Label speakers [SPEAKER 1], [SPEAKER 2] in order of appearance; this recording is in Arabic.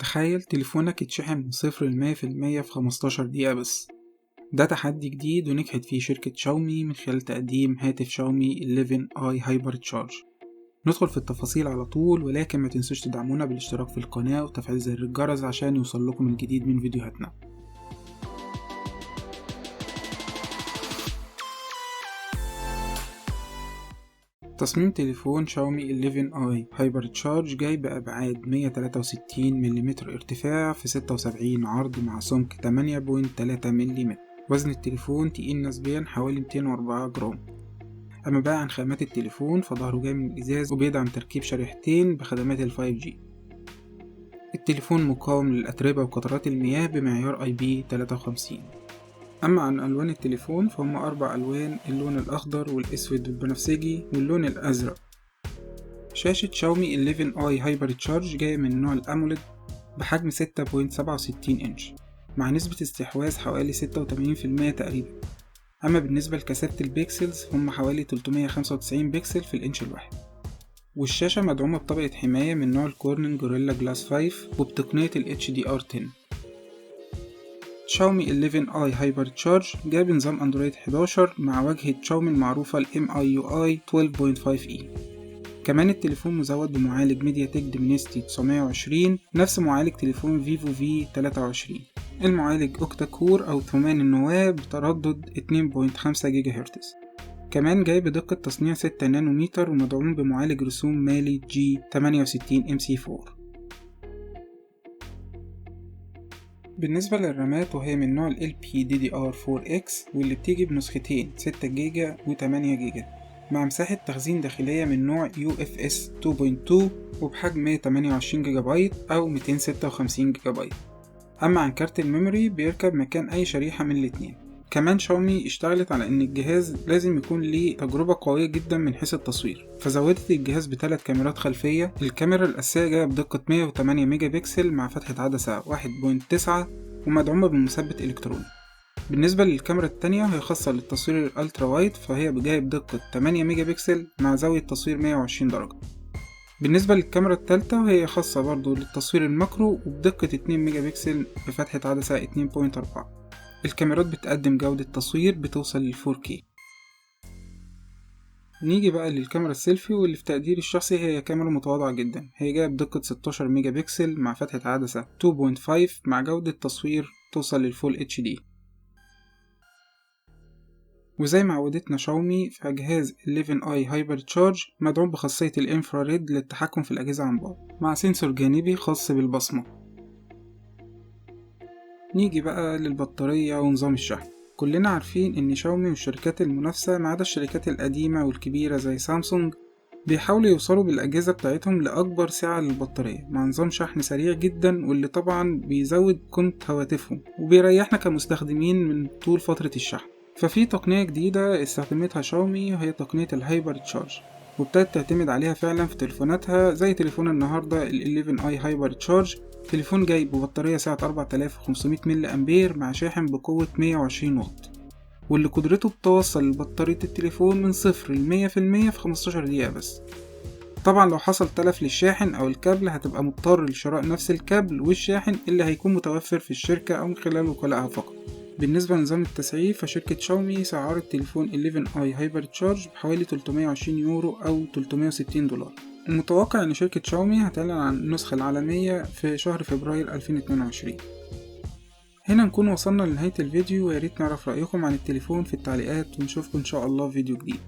[SPEAKER 1] تخيل تليفونك يتشحن من 0 ل100% في 15 دقيقة بس. ده تحدي جديد ونجحت فيه شركة شاومي من خلال تقديم هاتف شاومي 11i هايبر تشارج. ندخل في التفاصيل على طول، ولكن ما تنسوش تدعمونا بالاشتراك في القناة وتفعيل زر الجرس عشان يوصل لكم الجديد من فيديوهاتنا. تصميم تليفون شاومي 11i هايبر تشارج جاي بأبعاد 163 ملم ارتفاع في 76 عرض مع سمك 8.3 ملم. وزن التليفون تقيل نسبيا حوالي 204 جرام. أما بقى عن خامات التليفون فظهره جاي من الإزاز وبيدعم تركيب شريحتين بخدمات ال 5G. التليفون مقاوم للأتربة وقطرات المياه بمعيار IP53. أما عن ألوان التليفون فهم 4 ألوان: اللون الأخضر والأسود والبنفسجي واللون الأزرق. شاشة شاومي 11i هايبر تشارج جاية من نوع الأموليد بحجم 6.67 إنش مع نسبة استحواذ حوالي 86% تقريبا. أما بالنسبة لكثافة البيكسلز هم حوالي 395 بيكسل في الإنش الواحد. والشاشة مدعومة بطبقة حماية من نوع الكورنينج جوريلا جلاس 5 وبتقنية ال HDR10. شاومي 11i هايبر تشارج جاي بنظام أندرويد 11 مع واجهة شاومي المعروفة ال MIUI 12.5e. كمان التليفون مزود بمعالج ميديا تك ديمنسيتي 920 نفس معالج تليفون فيفو في 23. المعالج اوكتا كور أو 8 النواة بتردد 2.5 جيجا هرتز. كمان جاي بدقة تصنيع 6 نانومتر ومدعوم بمعالج رسوم مالي G68 MC4. بالنسبة للرامات وهي من نوع ال LPDDR4X واللي بتيجي بنسختين 6 جيجا و8 جيجا مع مساحة تخزين داخلية من نوع UFS 2.2 وبحجم 128 جيجا بايت أو 256 جيجا بايت. أما عن كارت الميموري بيركب مكان أي شريحة من الاتنين. كمان شاومي اشتغلت على ان الجهاز لازم يكون ليه تجربة قوية جدا من حيث التصوير، فزودت الجهاز ب3 كاميرات خلفية. الكاميرا الأساسية جاية بدقة 108 ميجا بكسل مع فتحة عدسة 1.9 ومدعومة بمثبت إلكتروني. بالنسبة للكاميرا التانية هي خاصة للتصوير الألترا وايد، فهي جاية بدقة 8 ميجا بكسل مع زاوية تصوير 120 درجة. بالنسبة للكاميرا التالتة وهي خاصة برضو للتصوير الماكرو وبدقة 2 ميجا بكسل بفتحة عدسة 2.4. الكاميرات بتقدم جودة تصوير بتوصل لل 4K. نيجي بقى للكاميرا السيلفي واللي في تقديري الشخصي هي كاميرا متواضعة جدا. هي جاية بدقة 16 ميجا بكسل مع فتحة عدسة 2.5 مع جودة تصوير توصل للفول HD. وزي ما عودتنا شاومي فجهاز 11i هايبر تشارج مدعوم بخاصية الانفراريد للتحكم في الأجهزة عن بعد مع سنسور جانبي خاص بالبصمة. نيجي بقى للبطارية ونظام الشحن. كلنا عارفين ان شاومي والشركات المنافسة ما عدا الشركات القديمة والكبيرة زي سامسونج بيحاولوا يوصلوا بالأجهزة بتاعتهم لأكبر سعة للبطارية مع نظام شحن سريع جدا، واللي طبعا بيزود قيمة هواتفهم وبيريحنا كمستخدمين من طول فترة الشحن. ففي تقنية جديدة استخدمتها شاومي وهي تقنية الهايبر تشارج، وابتدت تعتمد عليها فعلا في تليفوناتها زي تليفون النهاردة ال 11i هايبر تشارج. تليفون جاي ببطارية سعة 4500 ملي أمبير مع شاحن بقوة 120 واط، واللي قدرته بتوصل لبطارية التليفون من 0 ل100% في 15 دقيقة بس. طبعا لو حصل تلف للشاحن أو الكابل هتبقى مضطر لشراء نفس الكابل والشاحن اللي هيكون متوفر في الشركة أو من خلال وكلائها فقط. بالنسبة لنظام التسعير فشركة شاومي سعرت تليفون 11i هايبر تشارج بحوالي 320 يورو أو $360. المتوقع ان شركة شاومي هتعلن عن النسخة العالمية في شهر فبراير 2022. هنا نكون وصلنا لنهاية الفيديو، وياريت نعرف رأيكم عن التليفون في التعليقات، ونشوفكم ان شاء الله في فيديو جديد.